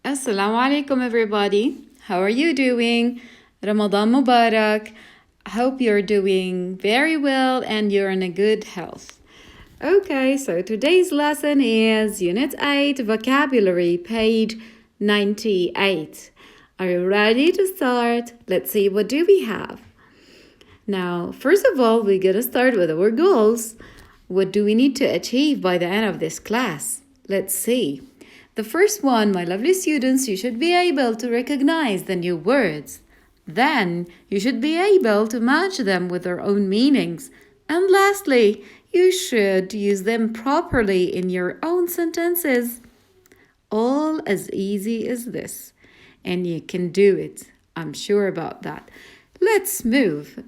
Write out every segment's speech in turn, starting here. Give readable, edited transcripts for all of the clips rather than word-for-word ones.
Assalamu alaikum, everybody. How are you doing? Ramadan Mubarak. I hope you're doing very well and you're in a good health. Okay, so today's lesson is Unit 8 Vocabulary, page 98. Are you ready to start? Let's see, what do we have? Now, first of all, we're going to start with our goals. What do we need to achieve by the end of this class? Let's see. The first one, my lovely students, you should be able to recognize the new words. Then, you should be able to match them with their own meanings. And lastly, you should use them properly in your own sentences. All as easy as this. And you can do it. I'm sure about that. Let's move.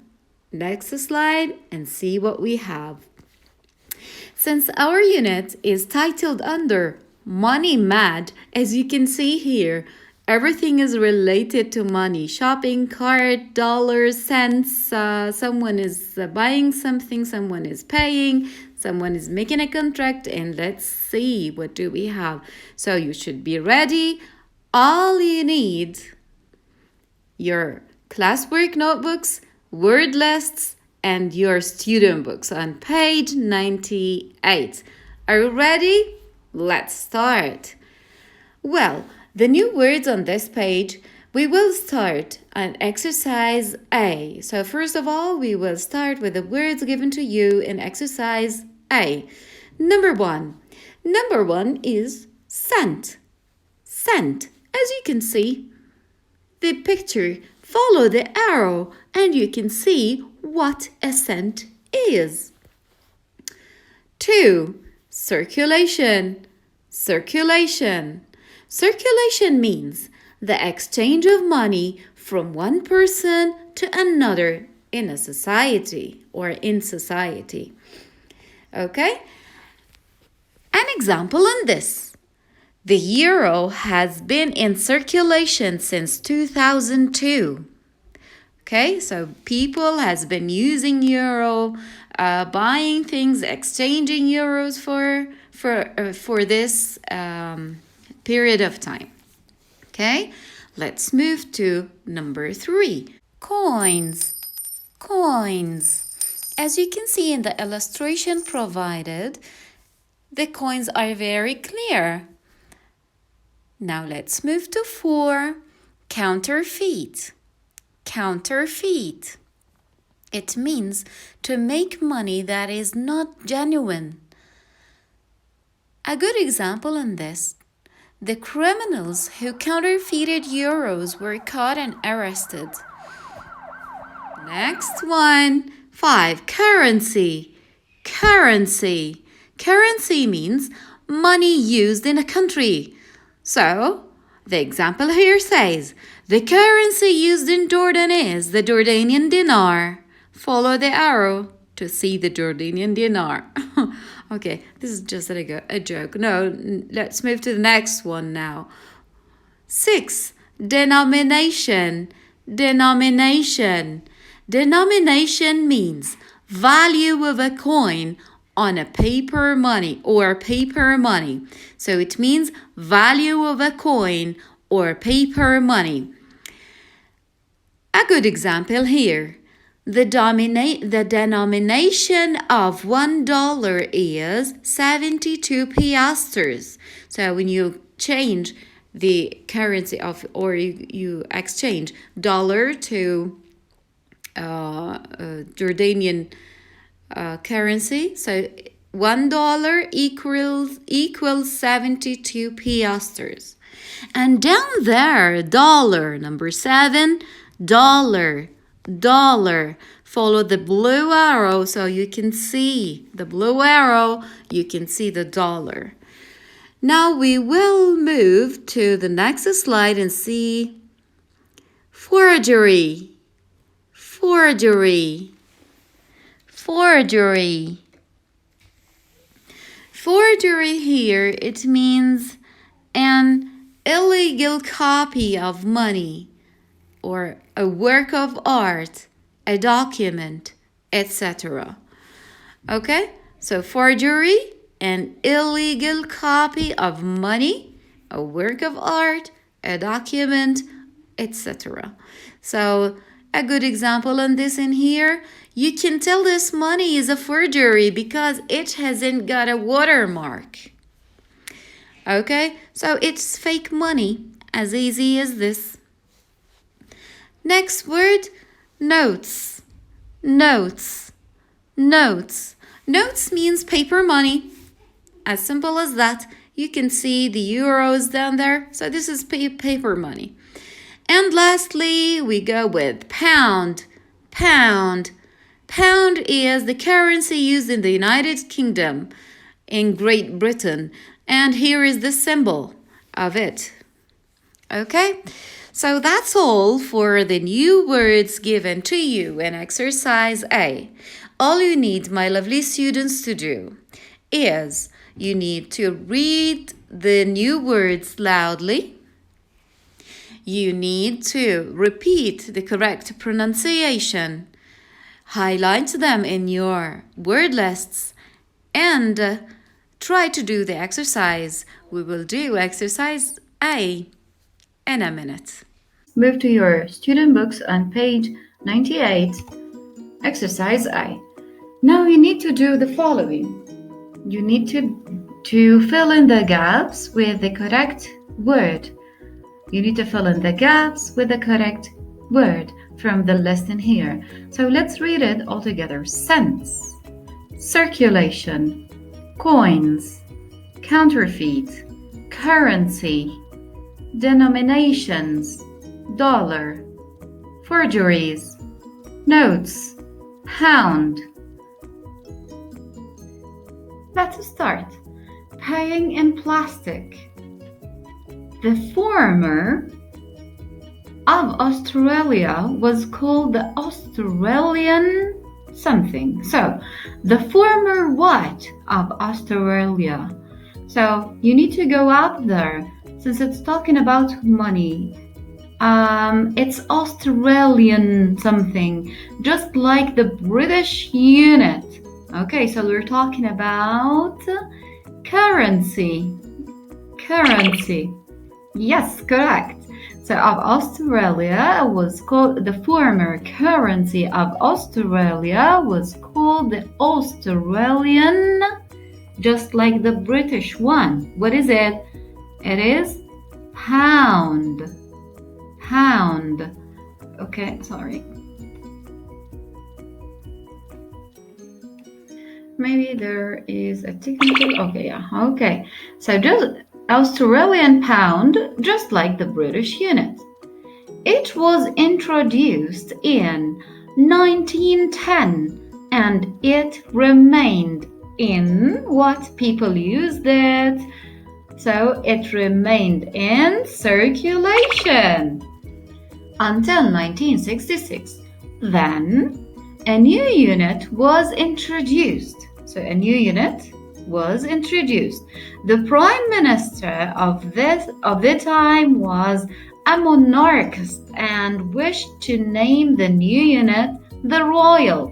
Next slide and see what we have. Since our unit is titled under Money Mad, as you can see here, everything is related to money. Shopping cart, dollars, cents, someone is buying something, someone is paying, someone is making a contract, and let's see, what do we have? So you should be ready. All you need, your classwork notebooks, word lists, and your student books on page 98. Are you ready? Let's start. Well, the new words on this page, we will start on exercise A. So first of all, we will start with the words given to you in exercise A. Number one is cent. Cent. As you can see, the picture, follow the arrow and you can see what a cent is. 2. Circulation. Circulation means the exchange of money from one person to another in a society or in society. Okay? An example on this. The euro has been in circulation since 2002. Okay, so people has been using euro, buying things, exchanging euros for this period of time. Okay, let's move to number 3. Coins. As you can see in the illustration provided, the coins are very clear. Now let's move to 4. Counterfeit. It means to make money that is not genuine. A good example in this, the criminals who counterfeited euros were caught and arrested. Next one, 5. Currency means money used in a country. So, the example here says, the currency used in Jordan is the Jordanian dinar. Follow the arrow to see the Jordanian dinar. Okay, this is just a joke. No, let's move to the next one now. 6. Denomination means value of a coin on a paper money or paper money. So it means value of a coin or paper money. A good example here. The denomination of $1 is 72 piasters. So when you change the currency of, or you exchange dollar to Jordanian currency, so $1 equals 72 piasters. And down there, dollar, number 7, dollar. Follow the blue arrow so you can see the blue arrow, you can see the dollar. Now we will move to the next slide and see forgery. Forgery here, it means an illegal copy of money or a work of art, a document, etc. Okay, so forgery, an illegal copy of money, a work of art, a document, etc. So a good example on this in here, you can tell this money is a forgery because it hasn't got a watermark. Okay, so it's fake money, as easy as this. Next word, notes. Notes. Notes. Notes means paper money. As simple as that. You can see the euros down there. So this is paper money. And lastly, we go with pound. Pound. Pound is the currency used in the United Kingdom, in Great Britain. And here is the symbol of it. Okay? So that's all for the new words given to you in exercise A. All you need, my lovely students, to do is you need to read the new words loudly. You need to repeat the correct pronunciation. Highlight them in your word lists and try to do the exercise. We will do exercise A in a minute. Move to your student books on page 98, exercise A. Now you need to do the following. You need to fill in the gaps with the correct word. You need to fill in the gaps with the correct word from the list in here. So let's read it all together. Cents, circulation, coins, counterfeit, currency, denominations, dollar, forgeries, notes, pound. Let's start. Paying in plastic. The former of Australia was called the Australian something. So, the former what of Australia? So, you need to go out there. Since it's talking about money, it's Australian something, just like the British unit. Okay, so we're talking about currency. Currency. Yes, correct. So of Australia was called, the former currency of Australia was called the Australian, just like the British one. What is it? It is pound. Pound. Okay, sorry. Maybe there is a technical, okay, yeah, okay. So just Australian pound, just like the British unit. It was introduced in 1910 and it remained in what people used it. So it remained in circulation until 1966. Then a new unit was introduced. So a new unit was introduced. The prime minister of the time was a monarchist and wished to name the new unit the Royal.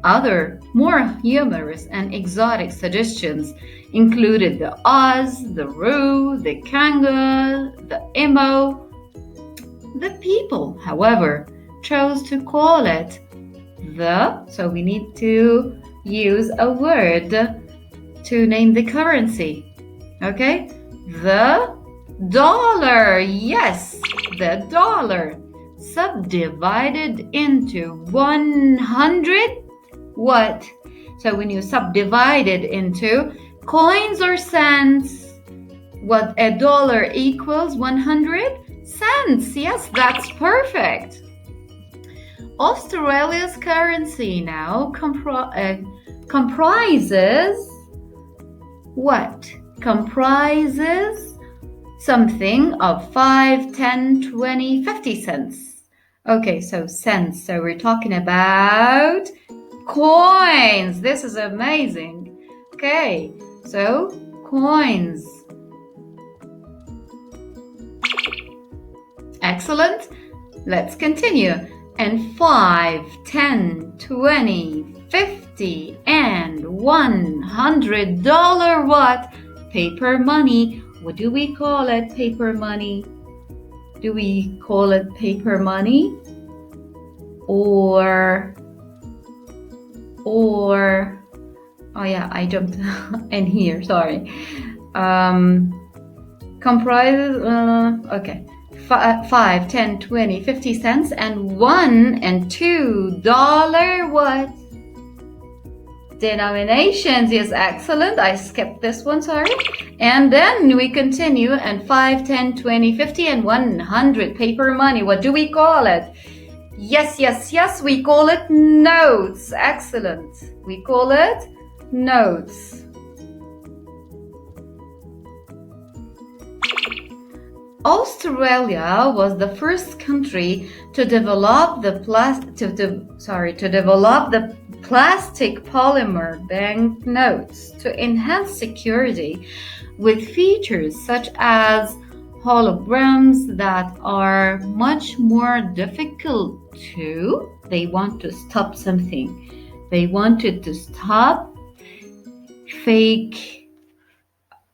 Other more humorous and exotic suggestions included the Oz, the Roo, the Kanga, the Emo. The people, however, chose to call it the, so we need to use a word to name the currency. Okay? The dollar. Yes, the dollar. Subdivided into 100 what? So when you subdivide it into coins or cents, what a dollar equals 100 cents. Yes, that's perfect. Australia's currency now comprises what? Comprises something of 5, 10, 20, 50 cents. Okay, so cents. So we're talking about coins. This is amazing. Okay, so coins. Excellent. Let's continue. And 5, 10, 20, 50, and $100 what? Paper money. What do we call it? Paper money. Do we call it paper money? Or oh yeah, I jumped in here, sorry. Comprises, okay, 5, 10, 20, 50 cents, and $1 and $2 what? Denominations. Yes, excellent. I skipped this one, sorry. And then we continue, and 5, 10, 20, 50, and 100 paper money. What do we call it? Yes, we call it notes. Excellent. We call it notes. Australia was the first country to develop the plastic polymer banknotes to enhance security with features such as holograms that are much more difficult to. They want to stop something. They wanted to stop fake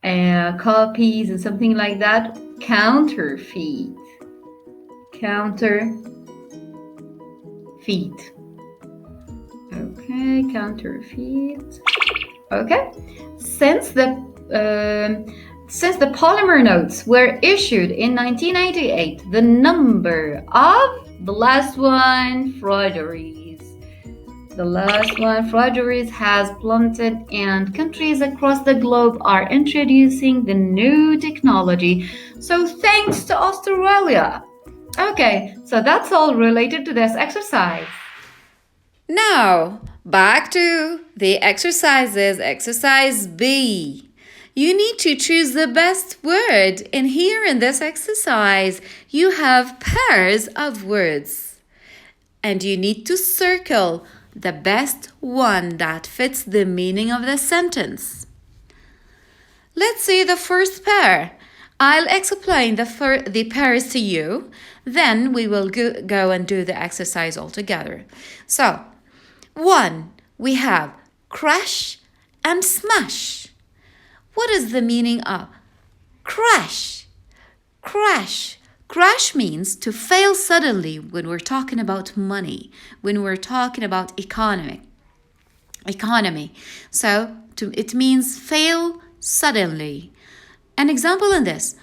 copies and something like that. Counterfeit. Okay, counterfeit. Okay, since the polymer notes were issued in 1998, the number of the last one, forgeries has plummeted, and countries across the globe are introducing the new technology. So thanks to Australia. Okay, so that's all related to this exercise. Now, back to the exercises. Exercise B. You need to choose the best word. And here in this exercise, you have pairs of words. And you need to circle the best one that fits the meaning of the sentence. Let's see the first pair. I'll explain the pairs to you. Then we will go and do the exercise all together. So, 1, we have crash and smash. What is the meaning of crash? Crash means to fail suddenly when we're talking about money, when we're talking about economy. So it means fail suddenly. An example in this,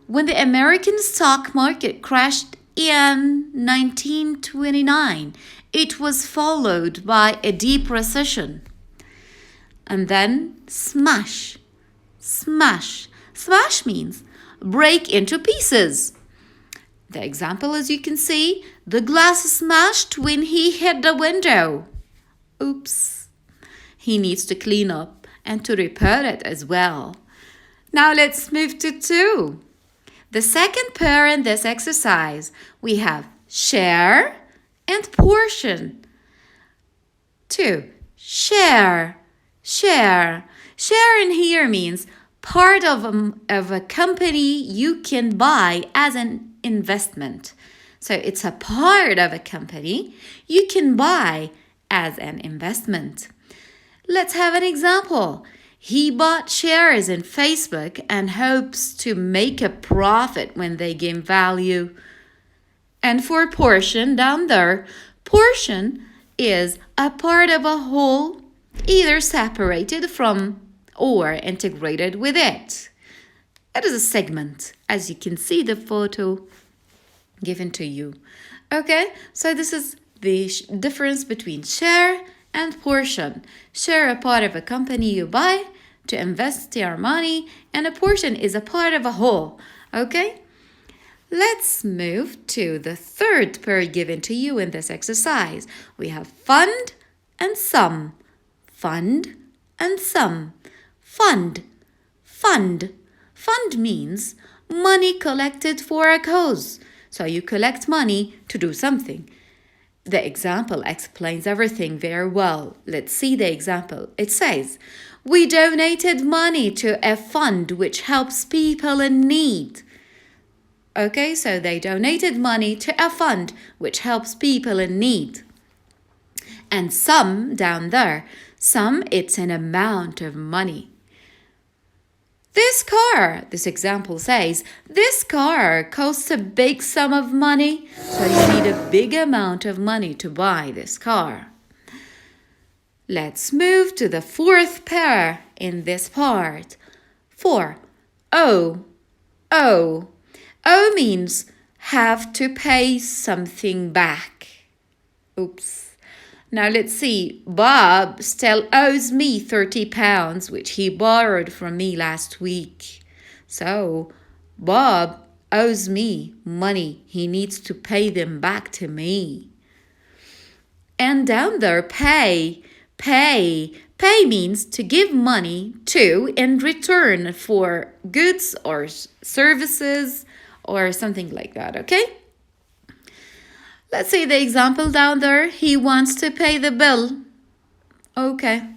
when the American stock market crashed in 1929, it was followed by a deep recession. And then smash. Smash means break into pieces. The example, as you can see, the glass smashed when he hit the window. Oops. He needs to clean up and to repair it as well. Now let's move to 2. The second pair in this exercise, we have share and portion. 2. Share. Share in here means part of a company you can buy as an investment. So it's a part of a company you can buy as an investment. Let's have an example. He bought shares in Facebook and hopes to make a profit when they gain value. And for portion down there, portion is a part of a whole, either separated from or integrated with it. It is a segment, as you can see the photo given to you. Okay, so this is the difference between share and portion. Share a part of a company you buy to invest your money, and a portion is a part of a whole. Okay, let's move to the third pair given to you in this exercise. We have fund and sum. Fund and sum. Fund means money collected for a cause. So you collect money to do something. The example explains everything very well. Let's see the example. It says, we donated money to a fund which helps people in need. Okay, so they donated money to a fund which helps people in need. And sum down there, sum, it's an amount of money. This example says, this car costs a big sum of money, so you need a big amount of money to buy this car. Let's move to the fourth pair in this part. 4. O. O means have to pay something back. Oops. Now let's see. Bob still owes me £30, which he borrowed from me last week. So, Bob owes me money. He needs to pay them back to me. And down there, pay. Pay means to give money to in return for goods or services or something like that, okay? Let's see the example down there. He wants to pay the bill. Okay,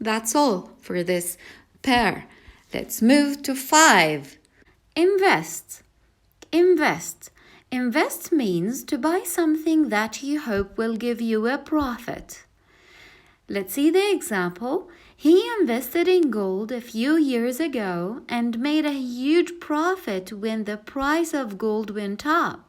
that's all for this pair. Let's move to 5. Invest. Invest means to buy something that you hope will give you a profit. Let's see the example. He invested in gold a few years ago and made a huge profit when the price of gold went up.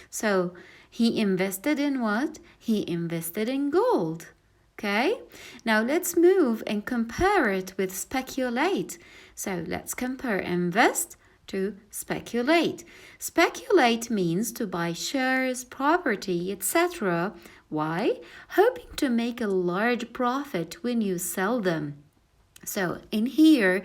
So, he invested in what? He invested in gold. Okay? Now let's move and compare it with speculate. So let's compare invest to speculate. Speculate means to buy shares, property, etc. Why? Hoping to make a large profit when you sell them. So in here,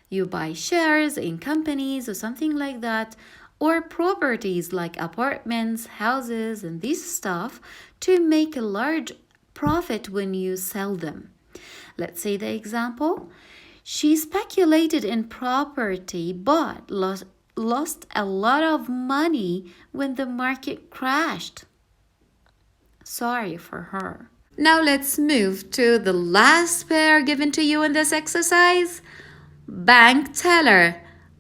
you buy shares in companies or something like that, or properties like apartments, houses, and this stuff to make a large profit when you sell them. Let's see the example. She speculated in property but lost a lot of money when the market crashed. Sorry for her. Now let's move to the last pair given to you in this exercise. Bank teller.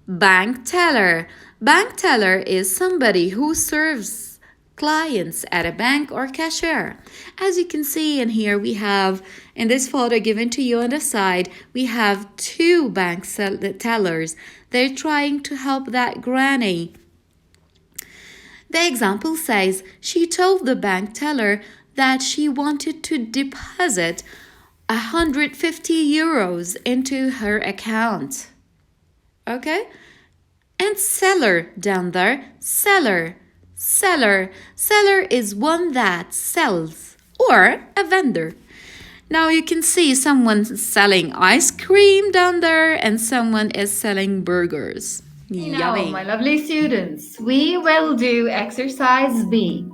Bank teller is somebody who serves clients at a bank or cashier. As you can see in here, we have, in this photo given to you on the side, we have 2 bank tellers. They're trying to help that granny. The example says, she told the bank teller that she wanted to deposit 150 euros into her account. Okay? And seller down there, seller is one that sells, or a vendor. Now you can see someone selling ice cream down there and someone is selling burgers. Now, my lovely students, we will do exercise B.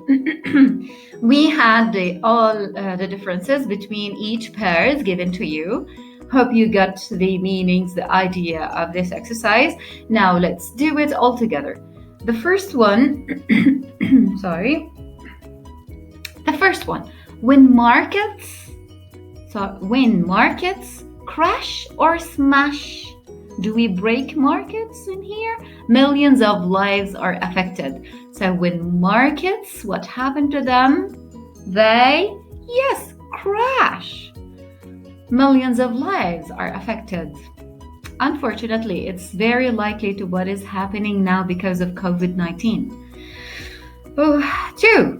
We had the differences between each pairs given to you. Hope you got the meanings, the idea of this exercise. Now let's do it all together. The first one, when markets crash or smash. Do we break markets in here? Millions of lives are affected. So when markets, what happened to them? They, yes, crash. Millions of lives are affected. Unfortunately, it's very likely to what is happening now because of COVID-19. 2.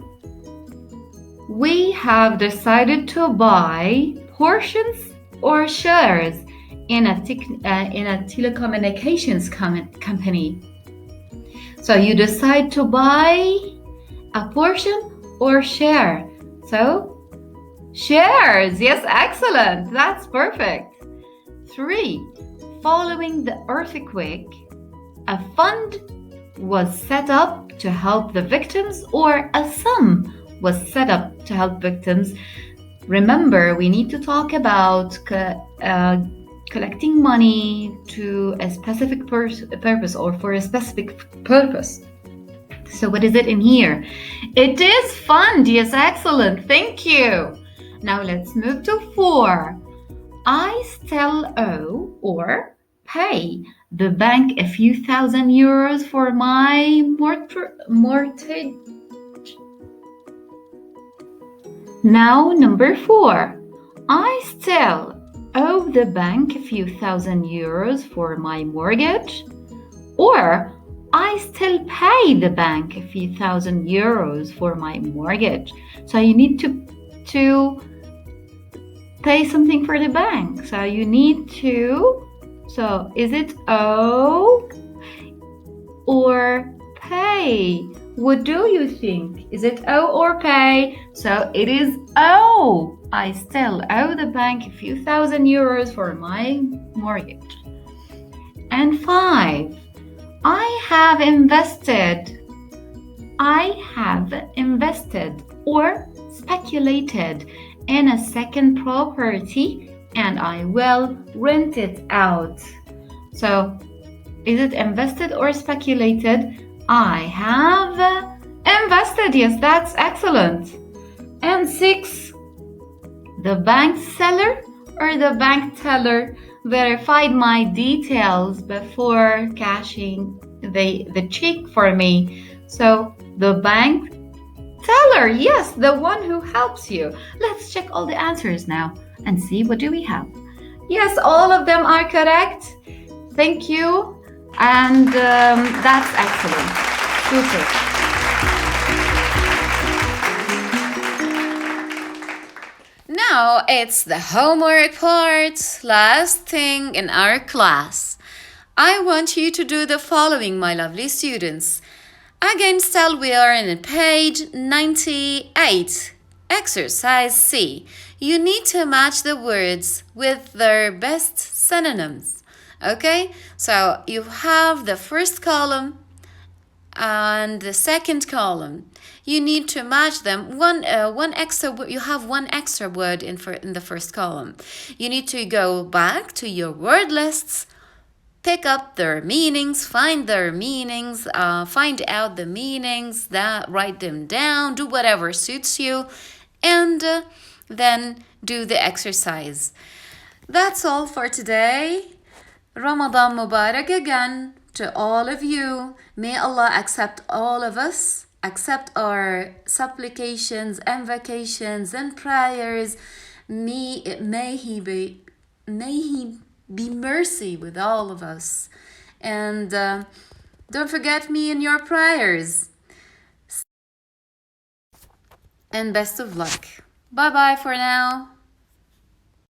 We have decided to buy portions or shares in a telecommunications company. So you decide to buy a portion or share. So shares, yes, excellent. That's perfect. 3. Following the earthquake, a fund was set up to help the victims, or a sum was set up to help victims. Remember, we need to talk about collecting money to a specific purpose or for a specific purpose. So what is it in here? It is fund. Yes, excellent. Thank you. Now let's move to 4. I still owe or pay the bank a few thousand euros for my mortgage. Now number 4. I still owe the bank a few thousand euros for my mortgage, or I still pay the bank a few thousand euros for my mortgage. So you need to pay something for the bank. So you need to. So is it owe or pay? What do you think? Is it owe or pay? So it is owe. I still owe the bank a few thousand euros for my mortgage. And 5. I have invested or speculated in a second property and I will rent it out. So, is it invested or speculated? I have invested. Yes, that's excellent. And 6, the bank seller or the bank teller verified my details before cashing the check for me. So the bank teller, yes, the one who helps you. Let's check all the answers now and see what do we have. Yes, all of them are correct. Thank you. And that's excellent. Super. Now it's the homework part, last thing in our class. I want you to do the following, my lovely students. Again, still we are in page 98. Exercise C. You need to match the words with their best synonyms. Okay, so you have the first column and the second column. You need to match them. You have one extra word in the first column. You need to go back to your word lists, pick up their meanings, find their meanings, find out the meanings, write them down, do whatever suits you, and then do the exercise. That's all for today. Ramadan Mubarak again to all of you. May Allah accept all of us, accept our supplications, invocations, and prayers. May He be mercy with all of us. And don't forget me in your prayers. And best of luck. Bye-bye for now.